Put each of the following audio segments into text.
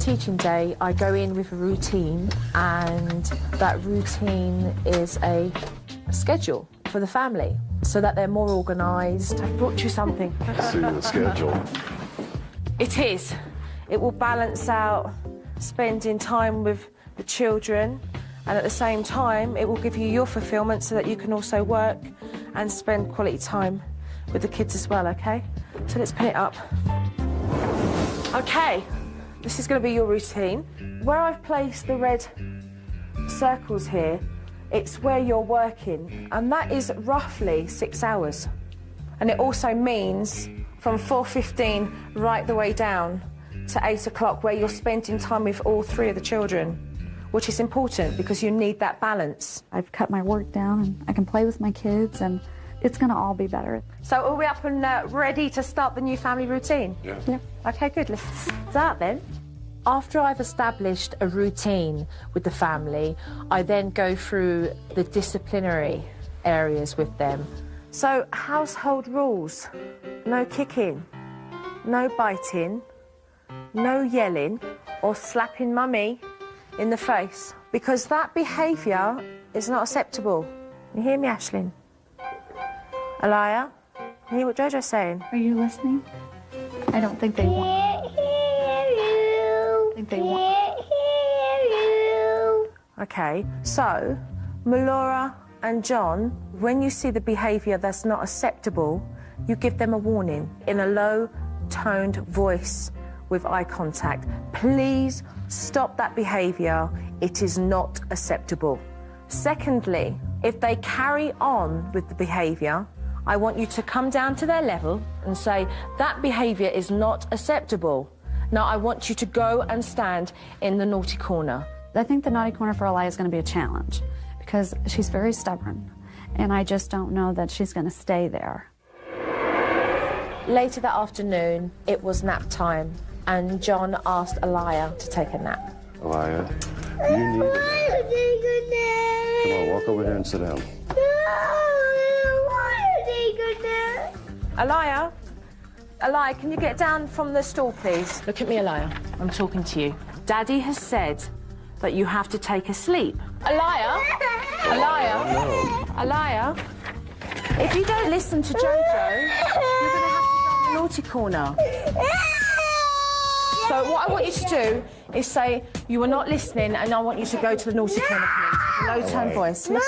teaching day, I go in with a routine, and that routine is a schedule for the family so that they're more organised. I've brought you something. See the schedule. It is. It will balance out spending time with the children, and at the same time, it will give you your fulfilment so that you can also work and spend quality time with the kids as well, OK? So let's pin it up. OK, this is going to be your routine. Where I've placed the red circles here, it's where you're working, and that is roughly 6 hours. And it also means from 4:15 right the way down to 8 o'clock, where you're spending time with all three of the children, which is important because you need that balance. I've cut my work down and I can play with my kids, and it's going to all be better. So are we up and ready to start the new family routine? Yeah. OK, good. Let's start then. After I've established a routine with the family, I then go through the disciplinary areas with them. So, household rules. No kicking, no biting, no yelling or slapping mummy in the face, because that behaviour is not acceptable. You hear me, Aisling? Aliyah, you hear what Jojo's saying? Are you listening? I don't think they want... I think they want... OK, so, Melora and John, when you see the behaviour that's not acceptable, you give them a warning in a low-toned voice with eye contact. Please stop that behaviour. It is not acceptable. Secondly, if they carry on with the behaviour, I want you to come down to their level and say, that behaviour is not acceptable. Now, I want you to go and stand in the naughty corner. I think the naughty corner for Aliyah is going to be a challenge because she's very stubborn, and I just don't know that she's going to stay there. Later that afternoon, it was nap time, and John asked Aliyah to take a nap. Aliyah, you need a nap. Come on, walk over here and sit down. Aliyah, can you get down from the stool, please? Look at me, Aliyah. I'm talking to you. Daddy has said that you have to take a sleep. Aliyah? Aliyah, if you don't listen to Jojo, you're going to have to go in the naughty corner. So what I want you to do is say, you are not listening, and I want you to go to the naughty corner, please. Low tone voice. Look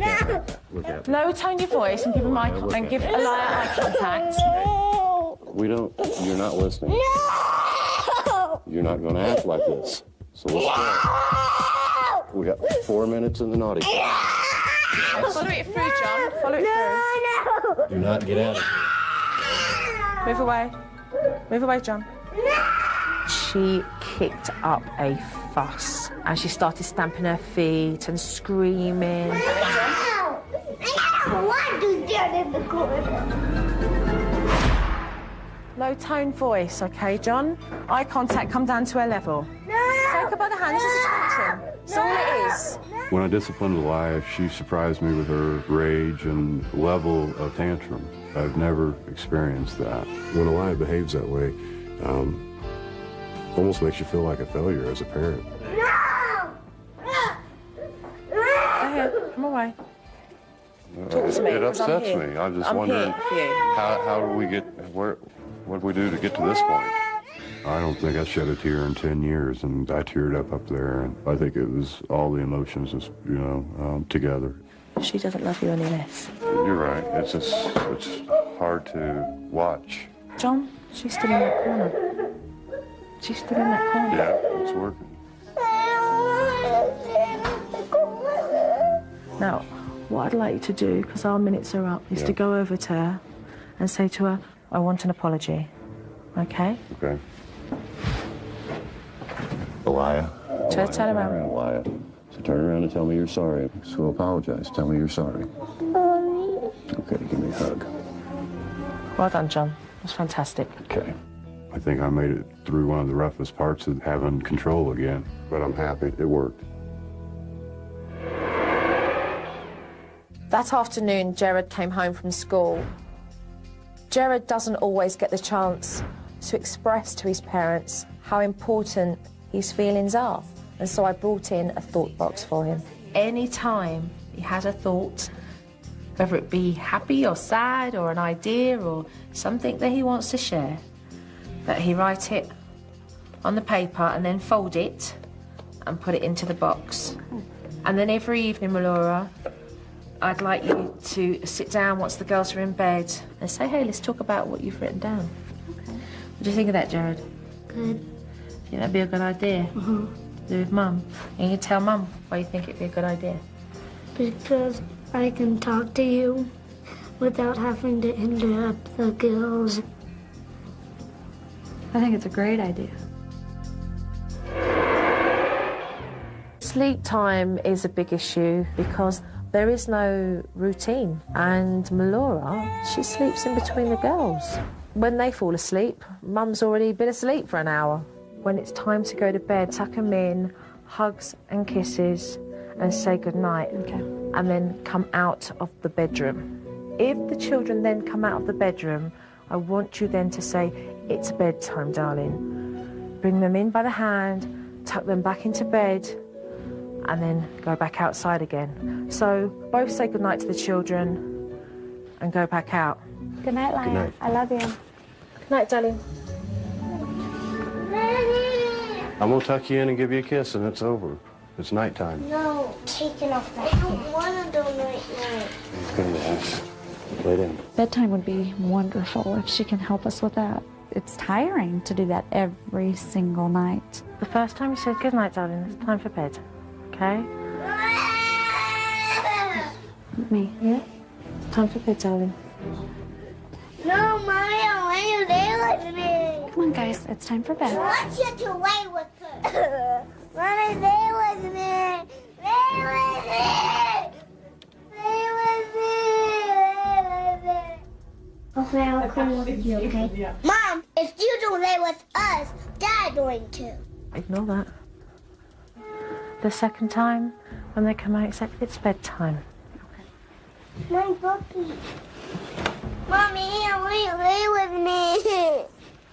at me. Low tone your voice and give him and give Aliyah eye contact. You're not listening. No! You're not going to act like this. So let's go. We got 4 minutes in the naughty. Follow it through, John. Follow it through. Do not get out of here. Move away. Move away, John. She kicked up a fuss and she started stamping her feet and screaming. What is down in the corner? Low tone voice, okay, John? Eye contact, come down to her level. Take her by the hands as a tantrum. That's all it is. When I disciplined Aliyah, she surprised me with her rage and level of tantrum. I've never experienced that. When Aliyah behaves that way, almost makes you feel like a failure as a parent. Go ahead, come away. Talk to me. It upsets me. I'm just wondering how do we get what do we do to get to this point? I don't think I shed a tear in 10 years, and I teared up there, and I think it was all the emotions, together. She doesn't love you any less. You're right. It's hard to watch. John, she's still in that corner. She's still in that corner. Yeah, it's working. Now, what I'd like you to do, because our minutes are up, is to go over to her and say to her, I want an apology. Okay? Okay. Aliyah. Turn around. Aliyah. So turn around and tell me you're sorry. So apologize. Tell me you're sorry. Okay, give me a hug. Well done, John. It was fantastic. Okay. I think I made it through one of the roughest parts of having control again, but I'm happy it worked. That afternoon, Jared came home from school. Jared doesn't always get the chance to express to his parents how important his feelings are. And so I brought in a thought box for him. Any time he has a thought, whether it be happy or sad or an idea or something that he wants to share, that he write it on the paper and then fold it and put it into the box. And then every evening, Melora, I'd like you to sit down once the girls are in bed and say, hey, let's talk about what you've written down. Okay. What do you think of that, Jared? Good. Think that'd be a good idea? Mm-hmm. Do with Mum. And you tell Mum why you think it'd be a good idea. Because I can talk to you without having to interrupt the girls. I think it's a great idea. Sleep time is a big issue because there is no routine. And Melora, she sleeps in between the girls. When they fall asleep, Mum's already been asleep for an hour. When it's time to go to bed, tuck them in, hugs and kisses, and say goodnight. Okay. And then come out of the bedroom. If the children then come out of the bedroom, I want you then to say, it's bedtime, darling. Bring them in by the hand, tuck them back into bed, and then go back outside again. So both say goodnight to the children and go back out. Good night, Lion. Good night. I love you. Good night, darling. I'm gonna tuck you in and give you a kiss, and it's over. It's nighttime. No, taking off the I don't want to do night-night. Yes. Lay down. Bedtime would be wonderful if she can help us with that. It's tiring to do that every single night. The first time you said good night, darling, it's time for bed. Okay? Me. Yeah? It's time for bed, darling. No, Mommy, I want you to lay with me. Come on, guys, it's time for I bed. want you to lay with her. Mommy, lay with me. Lay with me. Lay with me. Lay with me. Okay, I'll come with you, okay? Mom, if you don't lay with us, Dad's going to. Ignore that. The second time, when they come out, it's bedtime. My puppy. Mommy, I want you to lay with me.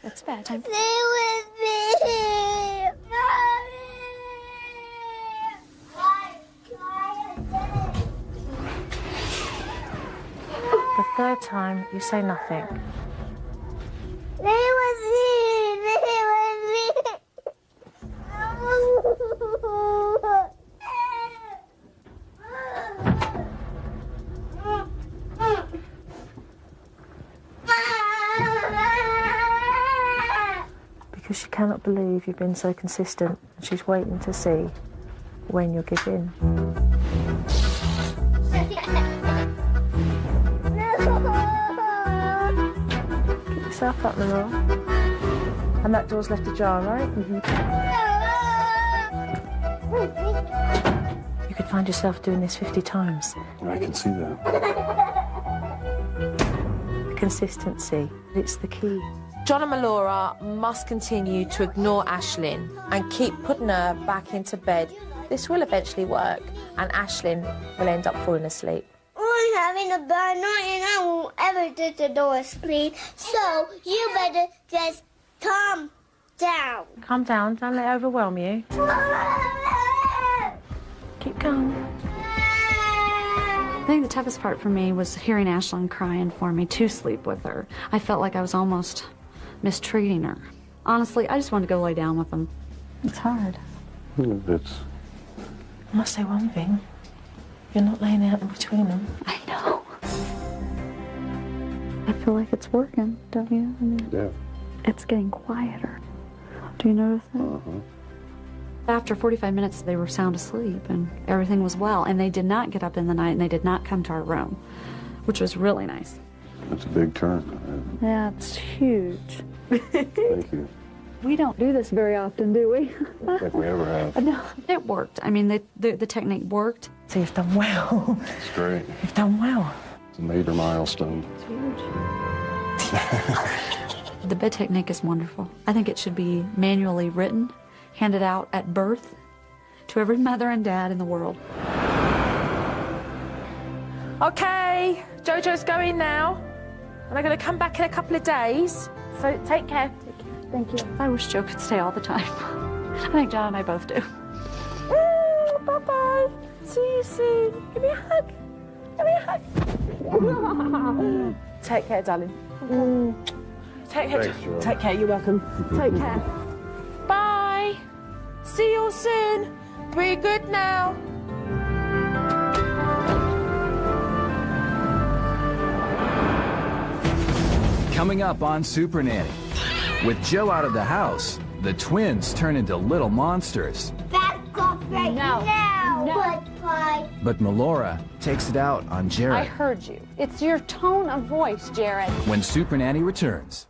It's bedtime. Lay with me. Mommy. The third time, you say nothing. Lay with me. Lay with me. Because she cannot believe you've been so consistent. And she's waiting to see when you'll give in. Get yourself up, Lenore. And that door's left ajar, right? You could find yourself doing this 50 times. I can see that. Consistency, it's the key. John and Melora must continue to ignore Ashlyn and keep putting her back into bed. This will eventually work, and Ashlyn will end up falling asleep. I'm having a bad night and I won't ever get the door asleep. So you better just calm down. Calm down, don't let it overwhelm you. Keep calm. I think the toughest part for me was hearing Ashlyn crying for me to sleep with her. I felt like I was almost mistreating her. Honestly, I just wanted to go lay down with them. It's hard. It's... I must say one thing. You're not laying out in between them. I know. I feel like it's working, don't you? I mean, Yeah. it's getting quieter. Do you notice that? After 45 minutes, they were sound asleep and everything was well. And they did not get up in the night and they did not come to our room, which was really nice. It's a big turn. Yeah, it's huge. Thank you. We don't do this very often, do we? I don't think we ever have. No, it worked. I mean, the technique worked. So you've done well. It's great. You've done well. It's a major milestone. It's huge. The bed technique is wonderful. I think it should be manually written, handed out at birth to every mother and dad in the world. Okay, Jojo's going now. And I'm going to come back in a couple of days. So take care. Thank you. I wish Joe could stay all the time. I think John and I both do. Bye-bye. See you soon. Give me a hug. Give me a hug. Take care, darling. Take care. Thanks, Joe. Take care. You're welcome. Take care. Bye. See you all soon. Be good now. Coming up on SuperNanny. With Joe out of the house, the twins turn into little monsters. Back off right now. No. Bye. But Melora takes it out on I Jared heard you. It's your tone of voice, Jared. when SuperNanny returns.